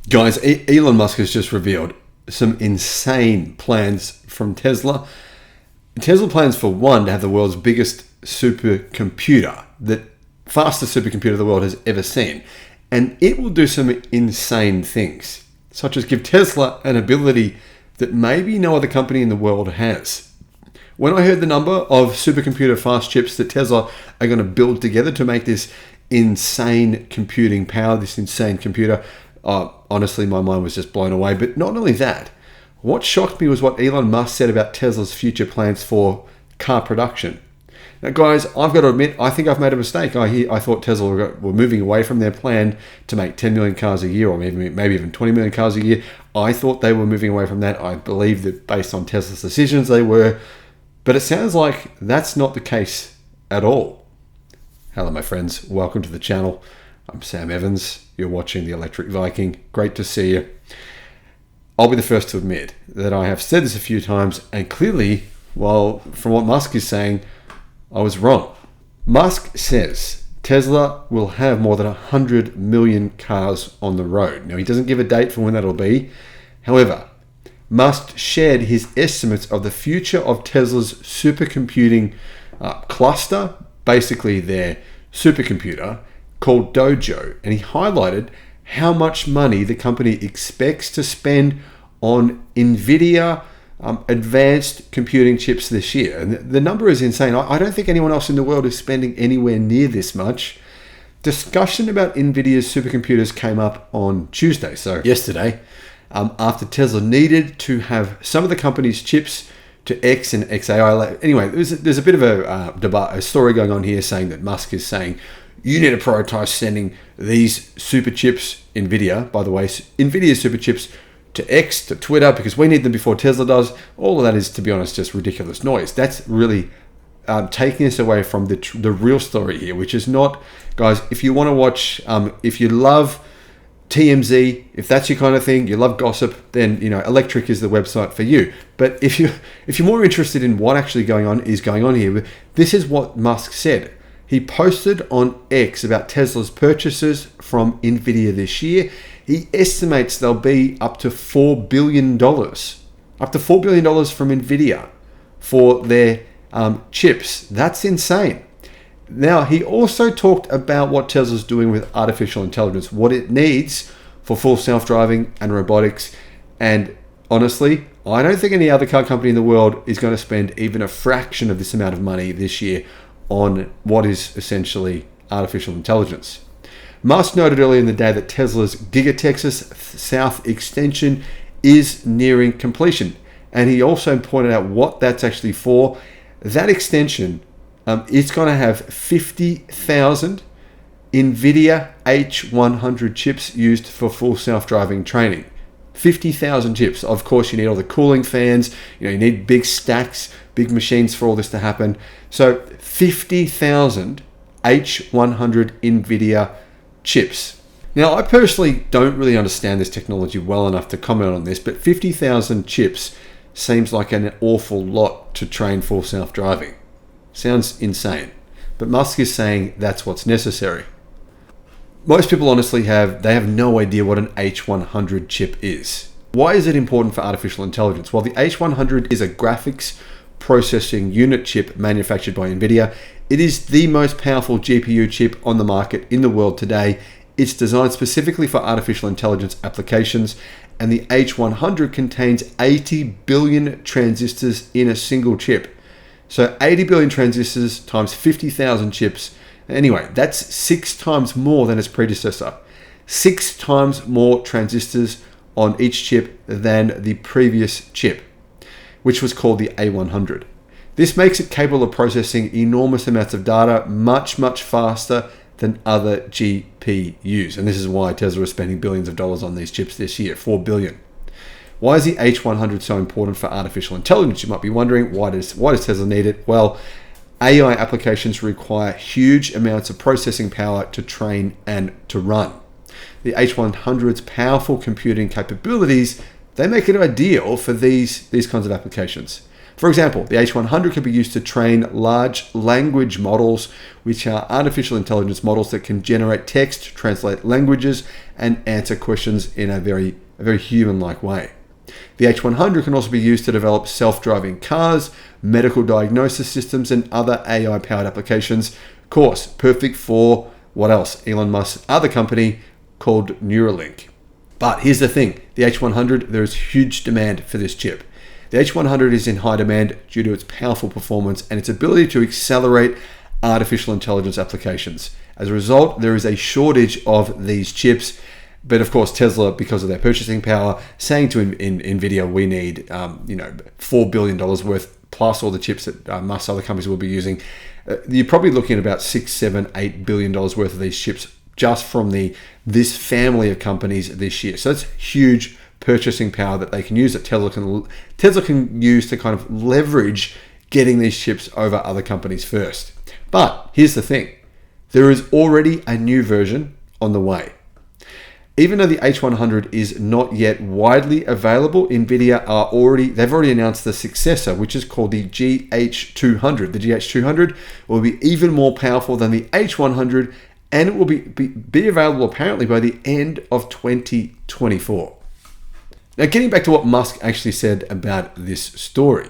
Guys, Elon Musk has just revealed some insane plans from Tesla. Tesla plans for one to have the world's biggest supercomputer, the fastest supercomputer the world has ever seen. And it will do some insane things, such as give Tesla an ability that maybe no other company in the world has. When I heard the number of supercomputer fast chips that Tesla are going to build together to make this insane computing power, this insane computer, honestly, my mind was just blown away. But not only that, what shocked me was what Elon Musk said about Tesla's future plans for car production. Now, guys, I've got to admit, I think I've made a mistake. I thought Tesla were moving away from their plan to make 10 million cars a year, or maybe even 20 million cars a year. I thought they were moving away from that. I believe that based on Tesla's decisions, they were. But it sounds like that's not the case at all. Hello, my friends. Welcome to the channel. I'm Sam Evans. You're watching the Electric Viking. Great to see you. I'll be the first to admit that I have said this a few times, and clearly, well, from what Musk is saying, I was wrong. Musk says Tesla will have more than 100 million cars on the road. Now, he doesn't give a date for when that'll be. However, Musk shared his estimates of the future of Tesla's supercomputing cluster, basically their supercomputer, called Dojo, and he highlighted how much money the company expects to spend on NVIDIA advanced computing chips this year. And the number is insane. I don't think anyone else in the world is spending anywhere near this much. Discussion about NVIDIA's supercomputers came up on Tuesday, so yesterday, after Tesla needed to have some of the company's chips to X and XAI. Anyway, there's a bit of a story going on here saying that Musk is saying, you need to prioritize sending these super chips, NVIDIA, by the way, NVIDIA super chips to X, to Twitter, because we need them before Tesla does. All of that is, to be honest, just ridiculous noise. That's really taking us away from the real story here, which is not, guys, if you want to watch, if you love TMZ, if that's your kind of thing, you love gossip, then Electric is the website for you. But if you're more interested in what actually is going on here, this is what Musk said. He posted on X about Tesla's purchases from NVIDIA this year. He estimates they'll be up to $4 billion. Up to $4 billion from NVIDIA for their chips. That's insane. Now, he also talked about what Tesla's doing with artificial intelligence, what it needs for full self-driving and robotics. And honestly, I don't think any other car company in the world is going to spend even a fraction of this amount of money this year on what is essentially artificial intelligence. Musk noted earlier in the day that Tesla's Giga Texas South extension is nearing completion. And he also pointed out what that's actually for. That extension, it's going to have 50,000 NVIDIA H100 chips used for full self-driving training. 50,000 chips. Of course, you need all the cooling fans. You need big stacks, big machines for all this to happen. So 50,000 H100 NVIDIA chips. Now, I personally don't really understand this technology well enough to comment on this, but 50,000 chips seems like an awful lot to train full self-driving. Sounds insane. But Musk is saying that's what's necessary. Most people honestly have no idea what an H100 chip is. Why is it important for artificial intelligence? Well, the H100 is a graphics processing unit chip manufactured by NVIDIA. It is the most powerful GPU chip on the market in the world today. It's designed specifically for artificial intelligence applications, and the H100 contains 80 billion transistors in a single chip. So 80 billion transistors times 50,000 chips. Anyway, that's 6 times more than its predecessor. 6 times more transistors on each chip than the previous chip, which was called the A100. This makes it capable of processing enormous amounts of data much, much faster than other GPUs. And this is why Tesla is spending billions of dollars on these chips this year, $4 billion. Why is the H100 so important for artificial intelligence? You might be wondering, why does Tesla need it? Well, AI applications require huge amounts of processing power to train and to run. The H100's powerful computing capabilities, they make it ideal for these kinds of applications. For example, the H100 can be used to train large language models, which are artificial intelligence models that can generate text, translate languages, and answer questions in a very human-like way. The H100 can also be used to develop self-driving cars, medical diagnosis systems, and other AI-powered applications. Of course, perfect for what else? Elon Musk's other company called Neuralink. But here's the thing, the H100, there is huge demand for this chip. The H100 is in high demand due to its powerful performance and its ability to accelerate artificial intelligence applications. As a result, there is a shortage of these chips. But of course, Tesla, because of their purchasing power, saying to NVIDIA, we need $4 billion worth plus all the chips that most other companies will be using. You're probably looking at about $6, $7, $8 billion worth of these chips just from this family of companies this year. So that's huge purchasing power that they can use, that Tesla can use to kind of leverage getting these chips over other companies first. But here's the thing, there is already a new version on the way. Even though the H100 is not yet widely available, NVIDIA they've already announced the successor, which is called the GH200. The GH200 will be even more powerful than the H100, and it will be available apparently by the end of 2024. Now, getting back to what Musk actually said about this story.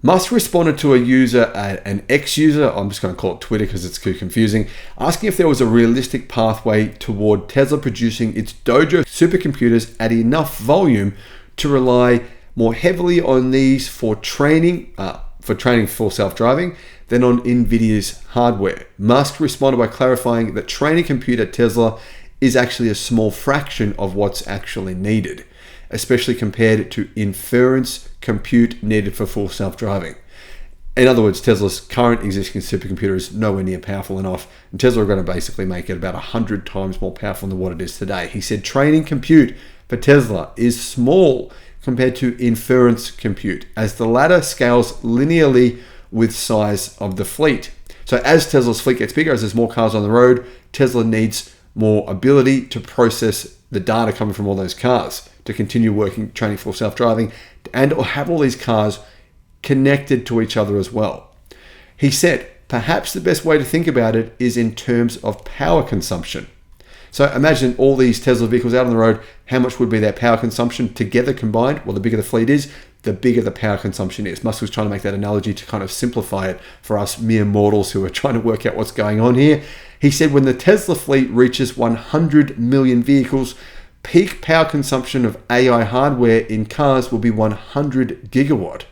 Musk responded to a user, an ex-user, I'm just going to call it Twitter because it's too confusing, asking if there was a realistic pathway toward Tesla producing its Dojo supercomputers at enough volume to rely more heavily on these for training full self-driving than on NVIDIA's hardware. Musk responded by clarifying that training compute at Tesla is actually a small fraction of what's actually needed, especially compared to inference compute needed for full self-driving. In other words, Tesla's current existing supercomputer is nowhere near powerful enough, and Tesla are going to basically make it about 100 times more powerful than what it is today. He said training compute for Tesla is small compared to inference compute, as the latter scales linearly with size of the fleet. So as Tesla's fleet gets bigger, as there's more cars on the road, Tesla needs more ability to process the data coming from all those cars to continue working, training full self-driving, and or have all these cars connected to each other as well. He said, perhaps the best way to think about it is in terms of power consumption. So imagine all these Tesla vehicles out on the road, how much would be their power consumption together combined? Well, the bigger the fleet is, the bigger the power consumption is. Musk was trying to make that analogy to kind of simplify it for us mere mortals who are trying to work out what's going on here. He said when the Tesla fleet reaches 100 million vehicles, peak power consumption of AI hardware in cars will be 100 gigawatt.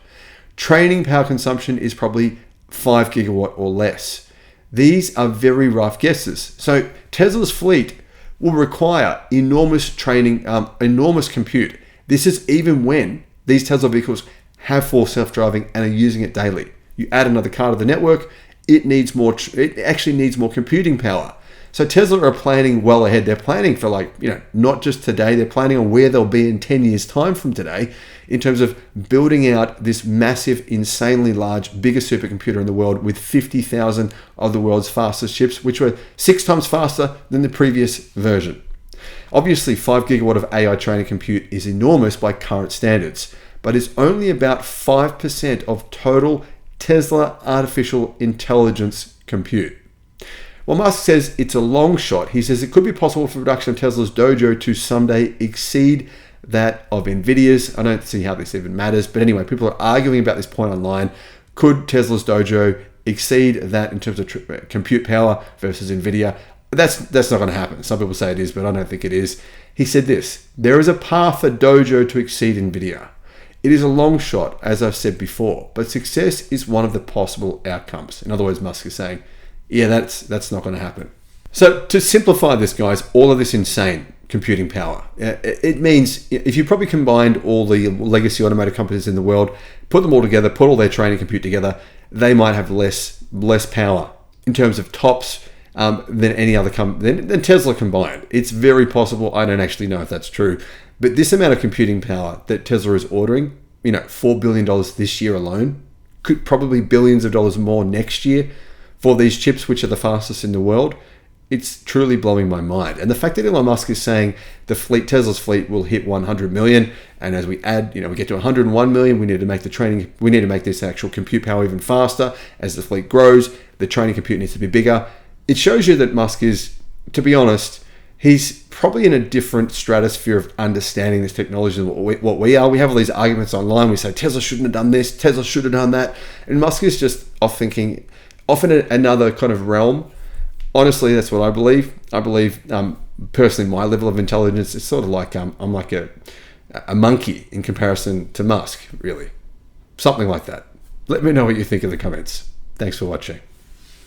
Training power consumption is probably 5 gigawatt or less. These are very rough guesses. So Tesla's fleet will require enormous training, enormous compute. This is even when these Tesla vehicles have full self-driving and are using it daily. You add another car to the network, it actually needs more computing power. So Tesla are planning well ahead. They're planning for not just today, they're planning on where they'll be in 10 years time from today in terms of building out this massive, insanely large, biggest supercomputer in the world with 50,000 of the world's fastest chips, which were 6 times faster than the previous version. Obviously, 5 gigawatt of AI training compute is enormous by current standards, but it's only about 5% of total Tesla artificial intelligence compute. Well, Musk says it's a long shot. He says it could be possible for production of Tesla's Dojo to someday exceed that of NVIDIA's. I don't see how this even matters, but anyway, people are arguing about this point online. Could Tesla's Dojo exceed that in terms of compute power versus NVIDIA? That's not going to happen. Some people say it is, but I don't think it is. He said this, there is a path for Dojo to exceed NVIDIA. It is a long shot, as I've said before, but success is one of the possible outcomes. In other words, Musk is saying, yeah, that's not going to happen. So to simplify this, guys, all of this insane computing power, it means if you probably combined all the legacy automotive companies in the world, put them all together, put all their training compute together, they might have less power in terms of tops than any other than Tesla combined. It's very possible. I don't actually know if that's true, but this amount of computing power that Tesla is ordering, $4 billion this year alone, could probably billions of dollars more next year for these chips, which are the fastest in the world. it's truly blowing my mind. And the fact that Elon Musk is saying Tesla's fleet will hit 100 million, and as we add, we get to 101 million, we need to make this actual compute power even faster. As the fleet grows, the training compute needs to be bigger. It shows you that Musk is, to be honest, he's probably in a different stratosphere of understanding this technology than what we are. We have all these arguments online. We say Tesla shouldn't have done this, Tesla should have done that. And Musk is just off in another kind of realm. Honestly, that's what I believe. I believe, personally, my level of intelligence is sort of like I'm like a monkey in comparison to Musk, really. Something like that. Let me know what you think in the comments. Thanks for watching.